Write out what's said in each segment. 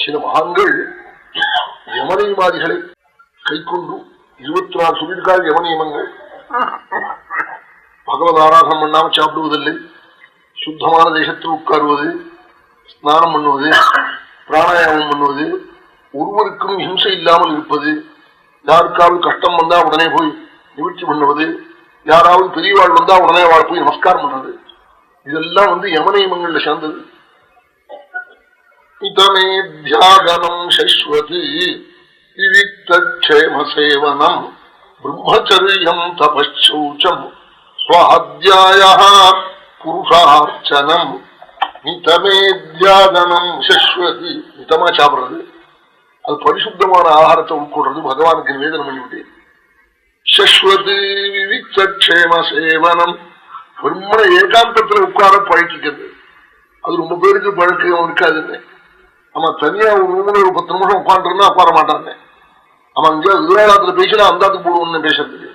சில மகான்கள் யமனியமாதிகளை கை கொண்டு 24 சொல்லியிருக்காள். யம நியமங்கள் பகவத் ஆராதனம் பண்ணாம சாப்பிடுவதில்லை, சுத்தமான தேசத்தில் உட்காருவது, ஸ்நானம் பண்ணுவது, பிராணாயாமம் பண்ணுவது, ஒருவருக்கும் ஹிம்சை இல்லாமல் இருப்பது, யாருக்காவது கஷ்டம் வந்தா உடனே போய் நிவர்த்தி பண்ணுவது, யாராவது பெரியவாள் வந்தா உடனே வாழ் போய் நமஸ்காரம் பண்றது, இதெல்லாம் யம நியமங்கள்ல சேர்ந்தது. இதமே தியாகனம் சஸ்வதி விவிக்தேம சேவனம் பிரம்மச்சரியம் தபச்சௌச்சம் ஸ்வாத்யாய புருஷார்ச்சனம். மிதமேத்யாகனம் சஸ்வதி, மிதமா சாப்பிடுறது, அது பரிசுத்தமான ஆகாரத்தை உட்கொள்றது, பகவானுக்கு நிவேதனம் பண்ணிவிட்டு. சஸ்வதி விவிக்தேம சேவனம், பிரம்ம ஏகாந்தத்துல உட்கார பழக்கிக்கிறது. அது ரொம்ப பேருக்கு பழக்கம் இருக்காதுன்னு. நம்ம தனியா ஒரு ரூம்ல ஒரு 10 நிமிஷம் உட்காந்துருந்தா உட்கார மாட்டாங்க. அவன் இங்க விராளத்துல பேசினா அந்தாத்துக்கு போடுவோம்னு பேசுறதுக்கு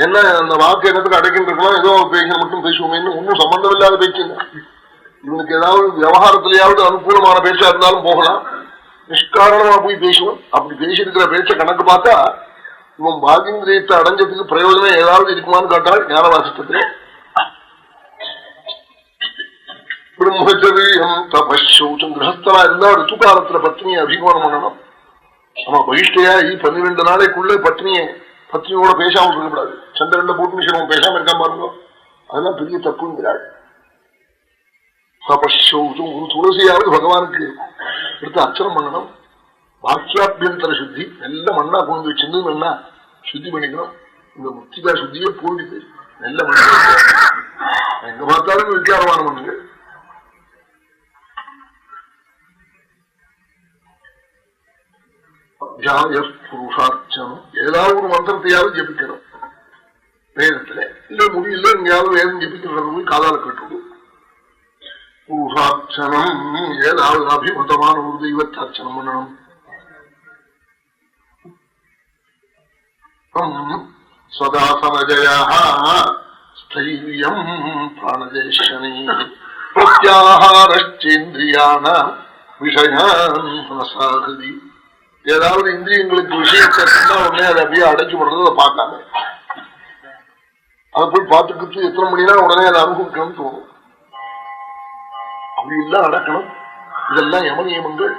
என்ன, அந்த வாக்கு என்னத்துக்கு அடைக்கிட்டு இருக்கலாம், ஏதோ பேசின மட்டும் பேசுவோமே, ஒன்னும் சம்பந்தம் இல்லாத பேச்சுங்க. இவனுக்கு ஏதாவது விவகாரத்திலேயாவது அனுகூலமான பேச்சா இருந்தாலும் போகலாம், நிஷ்காரணமா போய் பேசுவோம். அப்படி பேசியிருக்கிற பேச்ச கணக்கு பார்த்தா இவன் பாகிந்திரியத்தை அடைஞ்சதுக்கு பிரயோஜனம் ஏதாவது இருக்குமான்னு கேட்டால் ஞானவாசித்தத்திலே பிரம்மச்சரியம் தபச்சௌச்சம். கிரகஸ்தனா இருந்தா ரித்துகாலத்துல பத்னியை அபிமானம் பண்ணணும். ஆமா, பகிஷ்டையா 12 நாளைக்குள்ள பத்னியோட பேசாம இருக்கக்கூடாது. சந்திரன்ல போட்டு மிஷன் பேசாம இருக்காம பாருங்க, அதெல்லாம் பெரிய தப்புங்கிறாள். தபச்சௌச்சம், ஒரு துளசியாவது பகவானுக்கு எடுத்து அர்ச்சனம் பண்ணணும். பாக்கியாபியந்தர சுத்தி, நல்ல மண்ணா கொண்டு வச்சிருந்து நல்லா சுத்தி பண்ணிக்கணும். இந்த முத்திகா சுத்தியே போயிடுது, நல்ல மண்ணா எங்க பார்த்தாலும் வித்தியாசமான மண்ணுங்க. புருஷார்ச்சனம், ஏதாவது ஒரு மந்திரத்தையாவது ஜபிக்கணும் வேதத்துல. இல்ல முடியல, எங்கேயாவது வேதம் ஜபிக்கிறது போய் காதால கட்டுடு. புருஷார்ச்சனம், ஏதாவது அபிமதமான ஒரு தெய்வத்தார்ச்சனம் பண்ணணும். சதாசனஜயா ஸ்தைரியம் பிராணஜேஷனி பிரத்யாஹாரேந்திரியான விஷயான் மனசாகதி. ஏதாவது இந்திரியங்களுக்கு விஷயத்தை சொன்னா உடனே அதை அப்படியே அடைச்சு விடுறது, அதை பார்க்காம அதை போய் பார்த்துக்கிட்டு எத்தனை மணினா உடனே அதை அனுபவிக்கணும்னு தோணும். அப்படி எல்லாம் நடக்கணும். இதெல்லாம் யம நியமங்கள்.